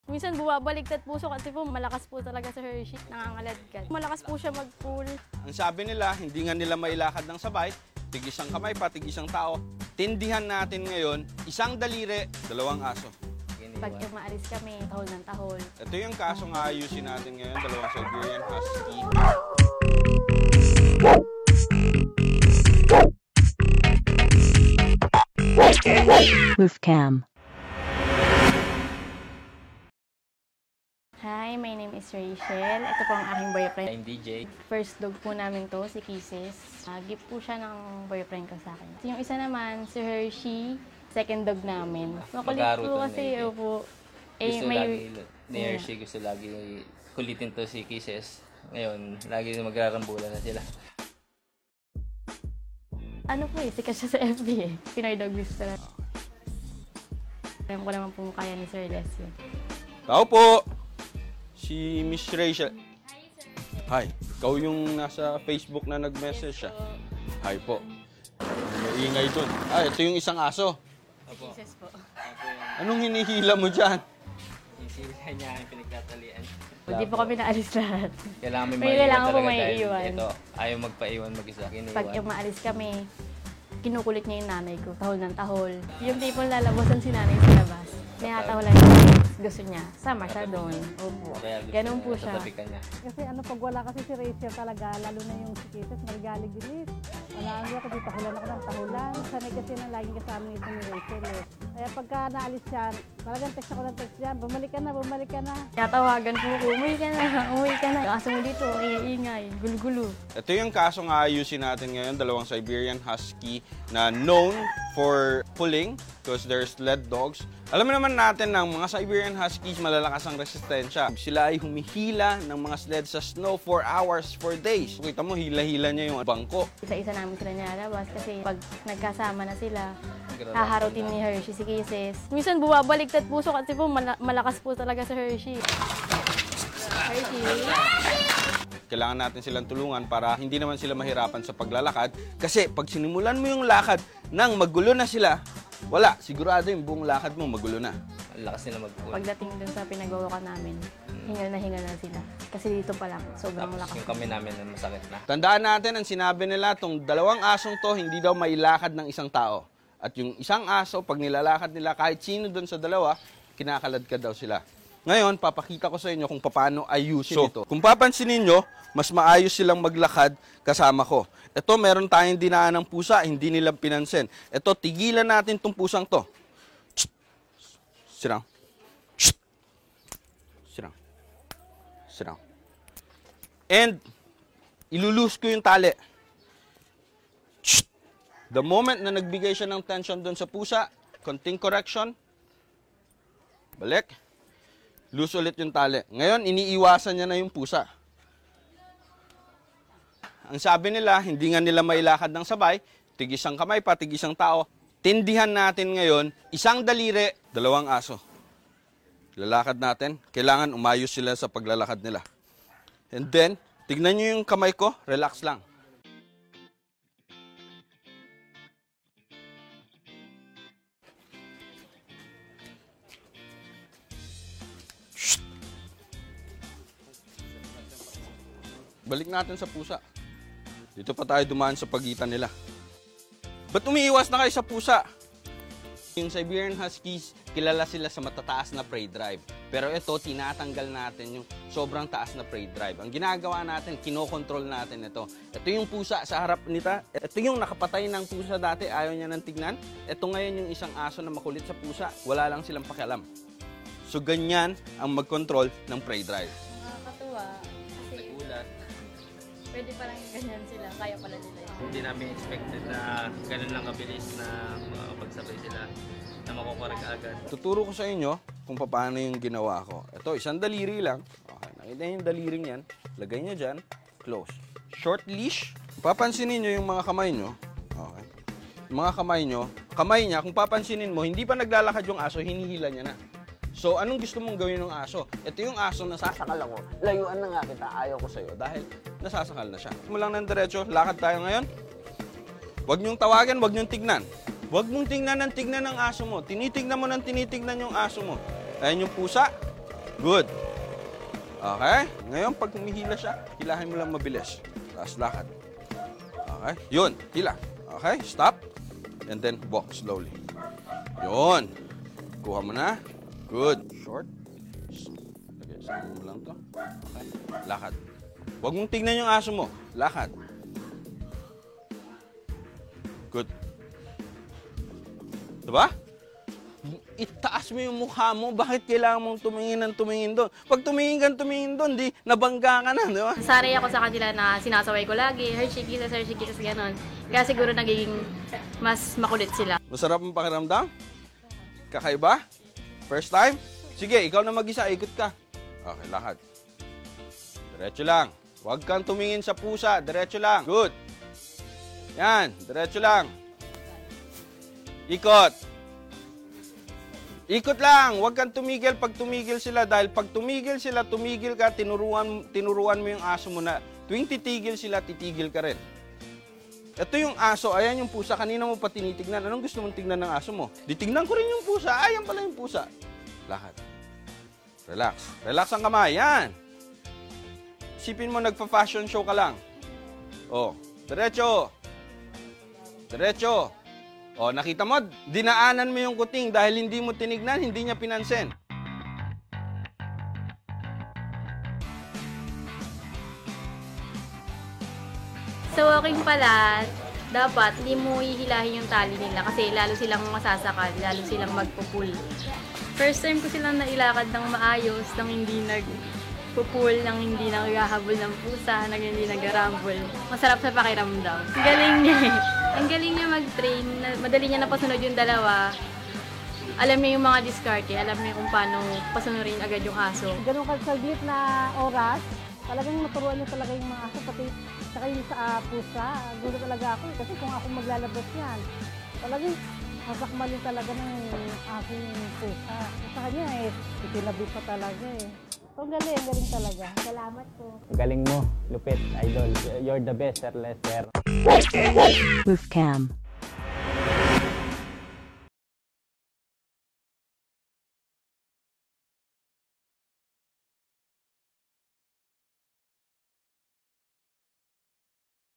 Minsan bumabaligtad puso kasi po malakas po talaga sa Hershey, nangangaladkad. Malakas po siya mag-pull. Ang sabi nila, hindi nga nila mailakad ng sabay, tig-isang kamay pa, tig-isang tao. Tindihan natin ngayon, isang daliri, dalawang aso. Pag umaalis kami, tahol ng tahol. Ito yung kasong aayusin natin ngayon, dalawang Siberian Husky. Roofcam. Hi, my name is Rachel. Ito po ang aking boyfriend. I'm DJ. First dog po namin to, si Kisses. Gift po siya ng boyfriend ko sa akin. Yung isa naman, si Hershey. Second dog namin. Makulit Mag-aro po to, kasi, maybe. opo. Gusto lagi ni Hershey, gusto lagi kulitin to si Kisses. Ngayon, lagi magrarambulan na sila. Ano po sikat siya sa FB eh. Pinoy Dog Whisperer. Alam ko naman po kaya ni Sir Leslie. Tao po! Si Miss Rachel. Hi, ikaw yung nasa Facebook na nag-message siya. Hi po. May ingay dun. Ito yung isang aso. Kisses po. Anong hinihila mo dyan? Yung sila niya ang pinagtatalian. Hindi po kami naalis lahat. Kailangan may May maiwan kailangan po talaga may dahil iwan. ito, ayaw magpaiwan mag-isa. Pag umaalis kami, kinukulit niya yung nanay ko. Tahol ng tahol. Yung tipong lalabasan si nanay sa labas. Tinatahulan niya. Gusto niya. Sama siya doon. Opo. Ganun po siya. Tatapikan niya. Kasi pag wala kasi si Rachel talaga, lalo na yung si Kisses, marigalig-gilit. Wala nga ako, di tahulan ako ng tahulan. Sanay kasi na laging kasama nito ni Rachel eh. Kaya pagka naalis siya, talagang text ako ng text yan, bumalik ka na, bumalik ka na. Tinatawagan po ko, umuwi ka na, umuwi ka na. Kaso mo dito, ingay, gulo-gulo. Ito yung kasong aayusin natin ngayon, dalawang Siberian Husky na known for pulling because they're sled dogs. Alam naman natin ng mga Siberian Huskies malalakas ang resistensya. Sila ay humihila ng mga sled sa snow for hours, for days. Kita mo, hila-hila niya yung bangko. Isa-isa namin sila nilalabas kasi pag nagkasama na sila, haharutin ni Hershey si Kisses. Minsan bumabaligtad puso kasi po malakas po talaga sa Hershey. Hershey. Kailangan natin silang tulungan para hindi naman sila mahirapan sa paglalakad. Kasi pag sinimulan mo yung lakad nang magulo na sila, wala. Sigurado yung buong lakad mo magulo na. Ang lakas nila mag-pull. Pagdating dun sa pinagawakan namin, hingal na sila. Kasi dito pa lang, sobrang Tapos lakas. yung kami namin na masakit na. Tandaan natin ang sinabi nila, tong dalawang asong to, hindi daw mailakad ng isang tao. At yung isang aso, pag nilalakad nila, kahit sino doon sa dalawa, kinakaladkad daw sila. Ngayon, papakita ko sa inyo kung paano ayusin ito. Kung papansinin nyo, mas maayos silang maglakad kasama ko. Ito, meron tayong dinaan ng pusa, hindi nila pinansin. Ito, tigilan natin tong pusang to. Sirang. Sirang. Sirang. And, ilulus ko yung tali. The moment na nagbigay siya ng tension doon sa pusa, konting correction, balik, loose ulit yung tali. Ngayon, iniiwasan niya na yung pusa. Ang sabi nila, hindi nga nila mailakad ng sabay, tig-isang kamay pa, tig-isang tao. Tindihan natin ngayon, isang daliri, dalawang aso. Lalakad natin, kailangan umayos sila sa paglalakad nila. And then, tignan nyo yung kamay ko, relax lang. Balik natin sa pusa. Dito pa tayo dumaan sa pagitan nila. Ba't umiiwas na kayo sa pusa? Yung Siberian Huskies, kilala sila sa matataas na prey drive. Pero ito, tinatanggal natin yung sobrang taas na prey drive. Ang ginagawa natin, kinokontrol natin ito. Ito yung pusa sa harap nita. Ito yung nakapatay ng pusa dati, ayaw niya nang tignan. Ito ngayon yung isang aso na makulit sa pusa, wala lang silang pakialam. So ganyan ang mag-control ng prey drive. Nakakatuwa kasi Nagulat. pwede parang ganyan sila, kaya pala nila yun. Hindi namin expected na ganun lang kabilis na makapagsabay sila na makukorek agad. Tuturo ko sa inyo kung paano yung ginawa ko. Ito, isang daliri lang. Okay, nakita niyo yung daliring yan. Lagay niyo dyan. Close. Short leash. Papansinin niyo yung mga kamay niyo. Okay. Yung mga kamay niya, kung papansinin mo, hindi pa naglalakad yung aso, hinihila niya na. So, anong gusto mong gawin ng aso? Ito yung aso na sasakal ako. Layuan na nga kita, ayaw ko sa'yo dahil nasasakal na siya. Mo lang ng diretso, lakad tayo ngayon. Huwag niyong tawagan, huwag niyong tignan. Huwag mong tignan ng aso mo. Tinitignan mo ng tinitignan yung aso mo. Ayan yung pusa. Good. Okay? Ngayon, pag humihila siya, hilahin mo lang mabilis. Taas lakad. Okay? Yun. Hila. Okay? Stop. And then walk slowly. Yun. Kuha mo na. Good. Short. Lagay, sama mo lang to. Okay? Lakad. Huwag mong tignan yung aso mo. Lakad. Good. Diba? Itaas mo yung mukha mo. Bakit kailangan mong tumingin ng tumingin doon? Pag tumingin doon, di nabangga ka na, di ba? Sanay ako sa kanila na sinasaway ko lagi, Hershey Kisses, gano'n. Kaya siguro nagiging mas makulit sila. Masarap ang pakiramdam? Kakaiba? First time? Sige, ikaw na mag-isa, ikot ka. Okay, lakad. Diretso lang. Huwag kang tumingin sa pusa, diretso lang. Good. Yan, diretso lang. Ikot. Ikot lang, huwag kang tumigil pag tumigil sila dahil pag tumigil sila, tumigil ka, tinuruan mo yung aso mo na tuwing titigil sila, titigil ka rin. Ito yung aso, ayan yung pusa, kanina mo pa tinitignan. Anong gusto mong tignan ng aso mo? Ditignan ko rin yung pusa, ayan pala yung pusa. Lakad. Relax. Relax ang kamay, yan. Isipin mo, nagpa-fashion show ka lang. Oh, diretso. Diretso. O, nakita mo, dinaanan mo yung kuting dahil hindi mo tinignan, hindi niya pinansin. Sa walking pala, dapat hindi mo hihilahin yung tali nila kasi lalo silang masasakal, lalo silang magpupul. First time ko silang nailakad ng maayos, nang hindi nagpupul, nang hindi naghahabol ng pusa, nang hindi nagrambol. Masarap sa pakiramdam. Ang galing niya eh. Ang galing niya mag-train. Madali niya napasunod yung dalawa. Alam niya yung mga diskarte, alam niya kung paano pasunurin agad yung aso. Ganun kalsalit na oras, talagang maturuan niya talaga yung mga aso, pati saka yung sa pusa. Gusto talaga ako kasi kung ako maglalabas yan, talagang masakmalin talaga ng aking pusa. Sa kanya itinabi pa talaga So, ang galing talaga. Salamat po. Galing mo, lupit, idol. You're the best, sir, Lester. Wolfcam.